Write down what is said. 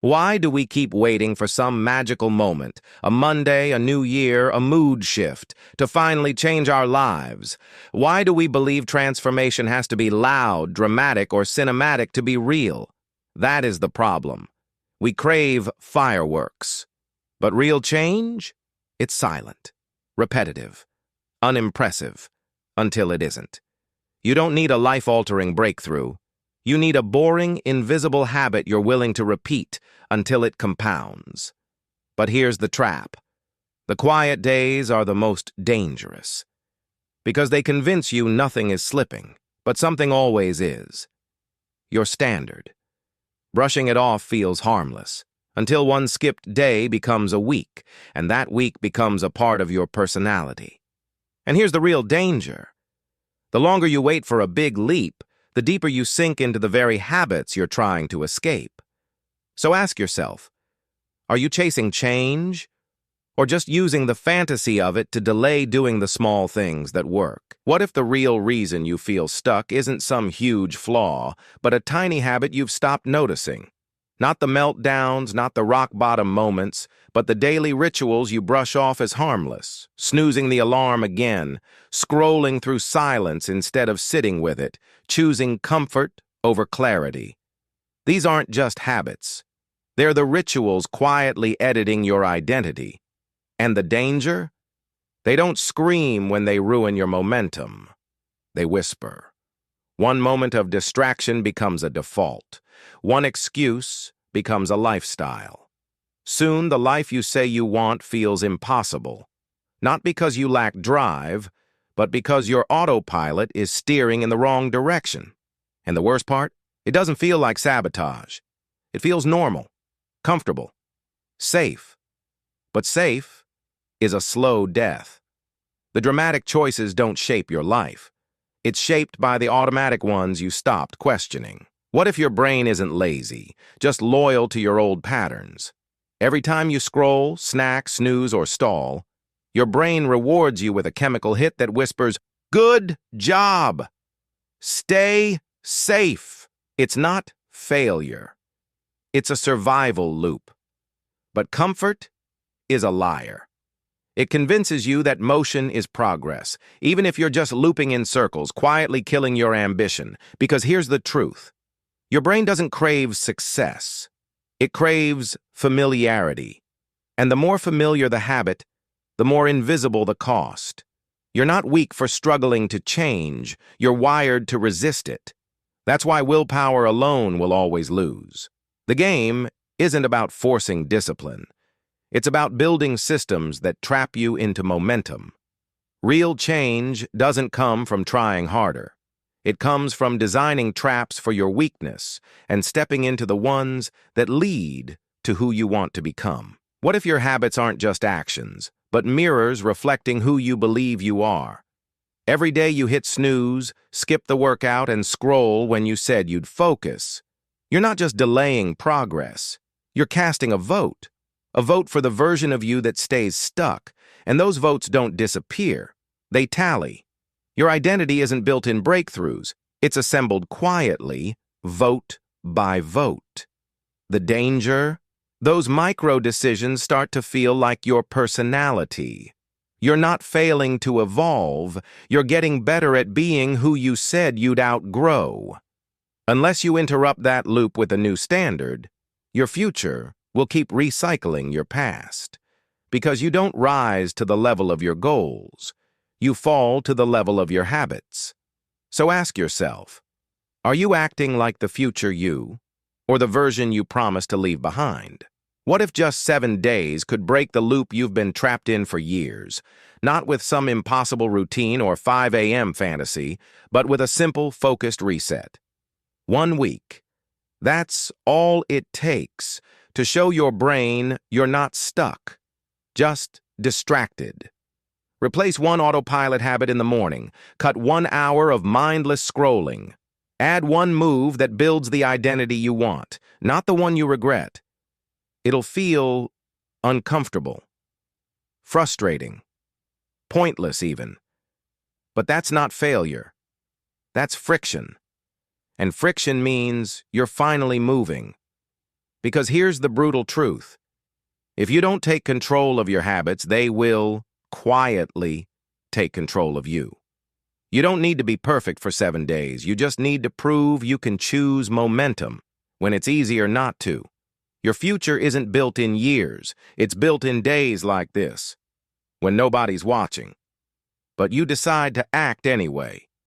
Why do we keep waiting for some magical moment, a Monday, a new year, a mood shift, to finally change our lives? Why do we believe transformation has to be loud, dramatic, or cinematic to be real? That is the problem. We crave fireworks. But real change? It's silent, repetitive, unimpressive, until it isn't. You don't need a life-altering breakthrough. You need a boring, invisible habit you're willing to repeat until it compounds. But here's the trap. The quiet days are the most dangerous. Because they convince you nothing is slipping, but something always is. Your standard. Brushing it off feels harmless, until one skipped day becomes a week, and that week becomes a part of your personality. And here's the real danger. The longer you wait for a big leap, the deeper you sink into the very habits you're trying to escape. So ask yourself, are you chasing change, or just using the fantasy of it to delay doing the small things that work? What if the real reason you feel stuck isn't some huge flaw, but a tiny habit you've stopped noticing? Not the meltdowns, not the rock-bottom moments, but the daily rituals you brush off as harmless, snoozing the alarm again, scrolling through silence instead of sitting with it, choosing comfort over clarity. These aren't just habits. They're the rituals quietly editing your identity. And the danger? They don't scream when they ruin your momentum. They whisper. One moment of distraction becomes a default. One excuse becomes a lifestyle. Soon, the life you say you want feels impossible. Not because you lack drive, but because your autopilot is steering in the wrong direction. And the worst part? It doesn't feel like sabotage. It feels normal, comfortable, safe. But safe is a slow death. The dramatic choices don't shape your life. It's shaped by the automatic ones you stopped questioning. What if your brain isn't lazy, just loyal to your old patterns? Every time you scroll, snack, snooze, or stall, your brain rewards you with a chemical hit that whispers, "Good job! Stay safe." It's not failure. It's a survival loop. But comfort is a liar. It convinces you that motion is progress, even if you're just looping in circles, quietly killing your ambition. Because here's the truth. Your brain doesn't crave success. It craves familiarity. And the more familiar the habit, the more invisible the cost. You're not weak for struggling to change. You're wired to resist it. That's why willpower alone will always lose. The game isn't about forcing discipline. It's about building systems that trap you into momentum. Real change doesn't come from trying harder. It comes from designing traps for your weakness and stepping into the ones that lead to who you want to become. What if your habits aren't just actions, but mirrors reflecting who you believe you are? Every day you hit snooze, skip the workout, and scroll when you said you'd focus. You're not just delaying progress. You're casting a vote for the version of you that stays stuck, and those votes don't disappear. They tally. Your identity isn't built in breakthroughs. It's assembled quietly, vote by vote. The danger? Those micro decisions start to feel like your personality. You're not failing to evolve. You're getting better at being who you said you'd outgrow. Unless you interrupt that loop with a new standard, your future will keep recycling your past. Because you don't rise to the level of your goals. You fall to the level of your habits. So ask yourself, are you acting like the future you, or the version you promised to leave behind? What if just 7 days could break the loop you've been trapped in for years? Not with some impossible routine or 5 a.m. fantasy, but with a simple, focused reset. 1 week. That's all it takes to show your brain you're not stuck, just distracted. Replace one autopilot habit in the morning. Cut 1 hour of mindless scrolling. Add one move that builds the identity you want, not the one you regret. It'll feel uncomfortable, frustrating, pointless even. But that's not failure. That's friction. And friction means you're finally moving. Because here's the brutal truth. If you don't take control of your habits, they will quietly take control of you. You don't need to be perfect for 7 days. You just need to prove you can choose momentum when it's easier not to. Your future isn't built in years. It's built in days like this, when nobody's watching. But you decide to act anyway.